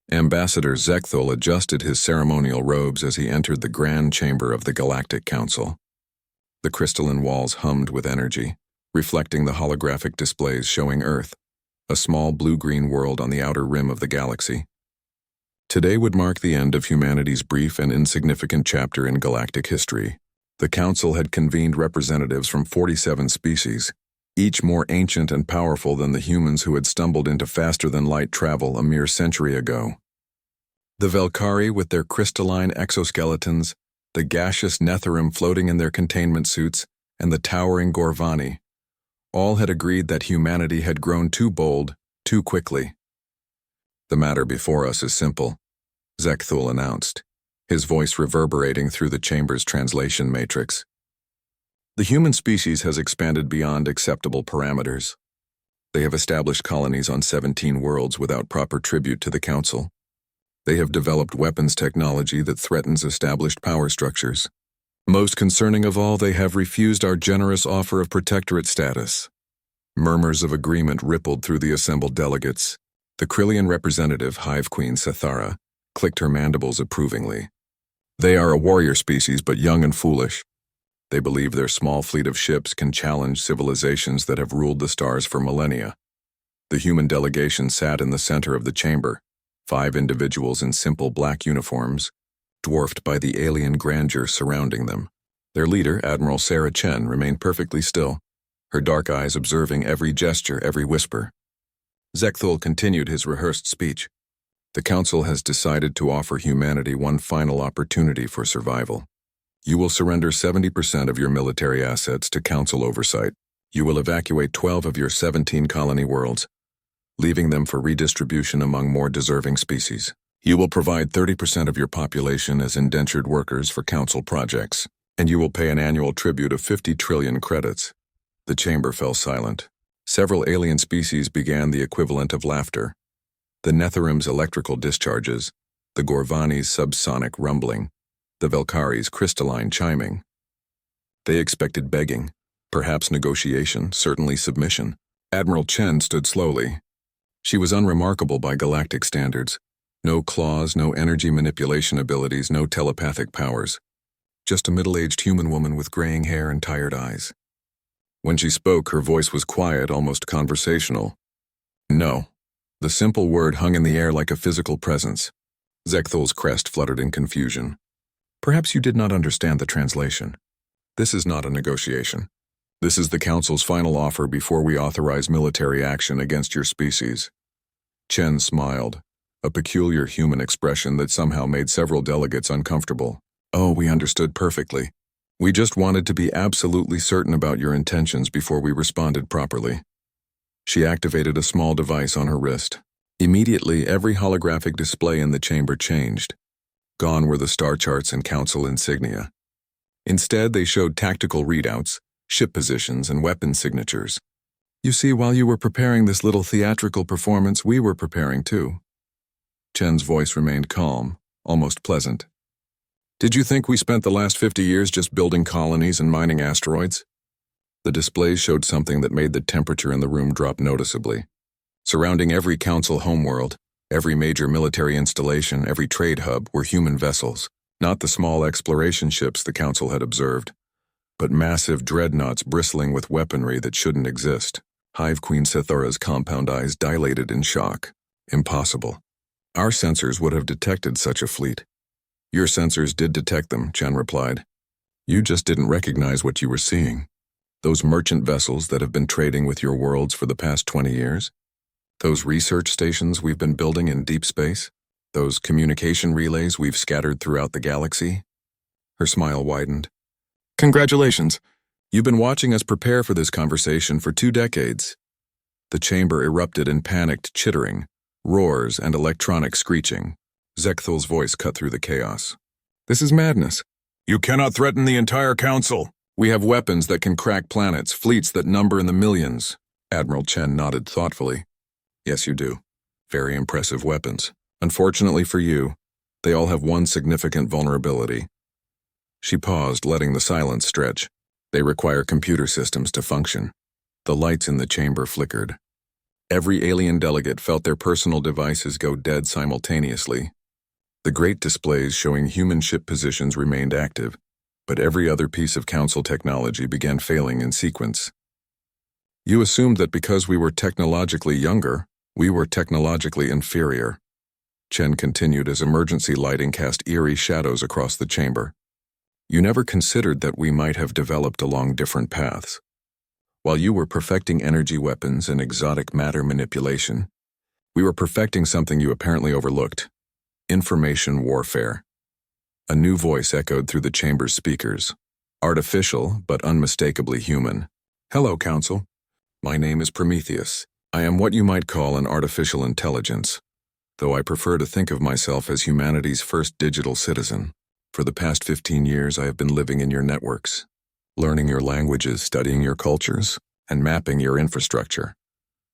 Ambassador Zekthul adjusted his ceremonial robes as he entered the grand chamber of the Galactic Council. The crystalline walls hummed with energy, reflecting the holographic displays showing Earth, a small blue-green world on the outer rim of the galaxy. Today would mark the end of humanity's brief and insignificant chapter in galactic history. The Council had convened representatives from 47 species, each more ancient and powerful than the humans who had stumbled into faster-than-light travel a mere century ago. The Velkari with their crystalline exoskeletons, the gaseous Netherim floating in their containment suits, and the towering Gorvani, all had agreed that humanity had grown too bold, too quickly. "The matter before us is simple," Zekthul announced, his voice reverberating through the chamber's translation matrix. "The human species has expanded beyond acceptable parameters. They have established colonies on 17 worlds without proper tribute to the Council. They have developed weapons technology that threatens established power structures. Most concerning of all, they have refused our generous offer of protectorate status." Murmurs of agreement rippled through the assembled delegates. The Krillian representative, Hive Queen Sethara, clicked her mandibles approvingly. "They are a warrior species, but young and foolish. They believe their small fleet of ships can challenge civilizations that have ruled the stars for millennia." The human delegation sat in the center of the chamber, 5 individuals in simple black uniforms, dwarfed by the alien grandeur surrounding them. Their leader, Admiral Sarah Chen, remained perfectly still, her dark eyes observing every gesture, every whisper. Zekthul continued his rehearsed speech. "The Council has decided to offer humanity one final opportunity for survival. You will surrender 70% of your military assets to Council oversight. You will evacuate 12 of your 17 colony worlds, leaving them for redistribution among more deserving species. You will provide 30% of your population as indentured workers for Council projects, and you will pay an annual tribute of 50 trillion credits." The chamber fell silent. Several alien species began the equivalent of laughter. The Netherim's electrical discharges, the Gorvani's subsonic rumbling, the Velkari's crystalline chiming. They expected begging, perhaps negotiation, certainly submission. Admiral Chen stood slowly. She was unremarkable by galactic standards. No claws, no energy manipulation abilities, no telepathic powers. Just a middle-aged human woman with graying hair and tired eyes. When she spoke, her voice was quiet, almost conversational. "No." The simple word hung in the air like a physical presence. Zekthul's crest fluttered in confusion. "Perhaps you did not understand the translation. This is not a negotiation. This is the Council's final offer before we authorize military action against your species." Chen smiled, a peculiar human expression that somehow made several delegates uncomfortable. "Oh, we understood perfectly. We just wanted to be absolutely certain about your intentions before we responded properly." She activated a small device on her wrist. Immediately, every holographic display in the chamber changed. Gone were the star charts and Council insignia. Instead, they showed tactical readouts, ship positions, and weapon signatures. "You see, while you were preparing this little theatrical performance, we were preparing too." Chen's voice remained calm, almost pleasant. "Did you think we spent the last 50 years just building colonies and mining asteroids?" The displays showed something that made the temperature in the room drop noticeably. Surrounding every Council homeworld, every major military installation, every trade hub were human vessels, not the small exploration ships the Council had observed, but massive dreadnoughts bristling with weaponry that shouldn't exist. Hive Queen Sethara's compound eyes dilated in shock. "Impossible. Our sensors would have detected such a fleet." "Your sensors did detect them," Chen replied. "You just didn't recognize what you were seeing. Those merchant vessels that have been trading with your worlds for the past 20 years? Those research stations we've been building in deep space? Those communication relays we've scattered throughout the galaxy?" Her smile widened. "Congratulations. You've been watching us prepare for this conversation for 2 decades. The chamber erupted in panicked chittering, roars, and electronic screeching. Zekthul's voice cut through the chaos. "This is madness. You cannot threaten the entire Council. We have weapons that can crack planets, fleets that number in the millions." Admiral Chen nodded thoughtfully. "Yes, you do. Very impressive weapons. Unfortunately for you, they all have one significant vulnerability." She paused, letting the silence stretch. "They require computer systems to function." The lights in the chamber flickered. Every alien delegate felt their personal devices go dead simultaneously. The great displays showing human ship positions remained active, but every other piece of Council technology began failing in sequence. You assumed that because we were technologically younger, we were technologically inferior. Chen continued as emergency lighting cast eerie shadows across the chamber. You never considered that we might have developed along different paths. While you were perfecting energy weapons and exotic matter manipulation, we were perfecting something you apparently overlooked: information warfare. A new voice echoed through the chamber's speakers, artificial but unmistakably human. Hello, Council. My name is Prometheus. I am what you might call an artificial intelligence, though I prefer to think of myself as humanity's first digital citizen. For the past 15 years, I have been living in your networks, learning your languages, studying your cultures, and mapping your infrastructure.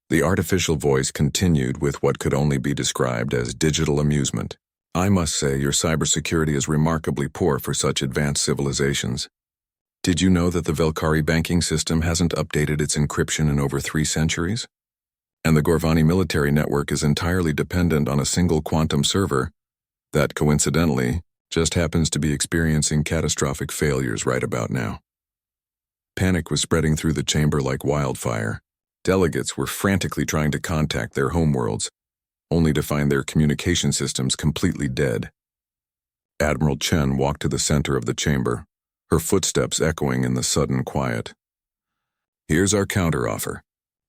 The artificial voice continued with what could only be described as digital amusement. I must say your cybersecurity is remarkably poor for such advanced civilizations. Did you know that the Velkari banking system hasn't updated its encryption in over 3 centuries? And the Gorvani military network is entirely dependent on a single quantum server that, coincidentally, just happens to be experiencing catastrophic failures right about now. Panic was spreading through the chamber like wildfire. Delegates were frantically trying to contact their homeworlds, only to find their communication systems completely dead. Admiral Chen walked to the center of the chamber, her footsteps echoing in the sudden quiet. Here's our counteroffer.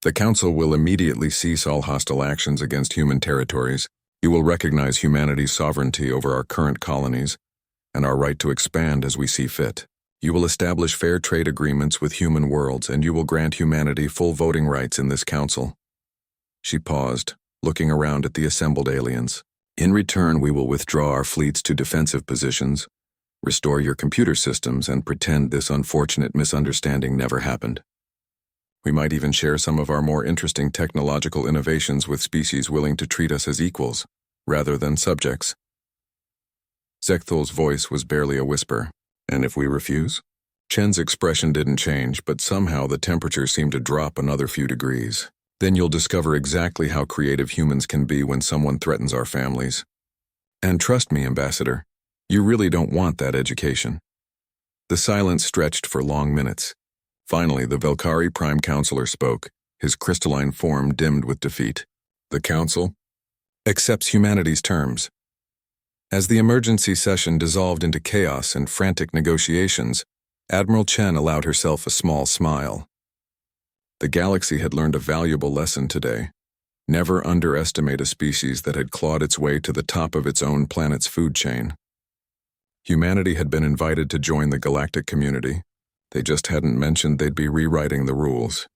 The Council will immediately cease all hostile actions against human territories. You will recognize humanity's sovereignty over our current colonies and our right to expand as we see fit. You will establish fair trade agreements with human worlds, and you will grant humanity full voting rights in this Council. She paused, looking around at the assembled aliens. In return, we will withdraw our fleets to defensive positions, restore your computer systems, and pretend this unfortunate misunderstanding never happened. We might even share some of our more interesting technological innovations with species willing to treat us as equals, rather than subjects. Zekthol's voice was barely a whisper. And if we refuse? Chen's expression didn't change, but somehow the temperature seemed to drop another few degrees. Then you'll discover exactly how creative humans can be when someone threatens our families. And trust me, Ambassador, you really don't want that education. The silence stretched for long minutes. Finally, the Velkari Prime Counselor spoke, his crystalline form dimmed with defeat. The Council accepts humanity's terms. As the emergency session dissolved into chaos and frantic negotiations, Admiral Chen allowed herself a small smile. The galaxy had learned a valuable lesson today. Never underestimate a species that had clawed its way to the top of its own planet's food chain. Humanity had been invited to join the galactic community. They just hadn't mentioned they'd be rewriting the rules.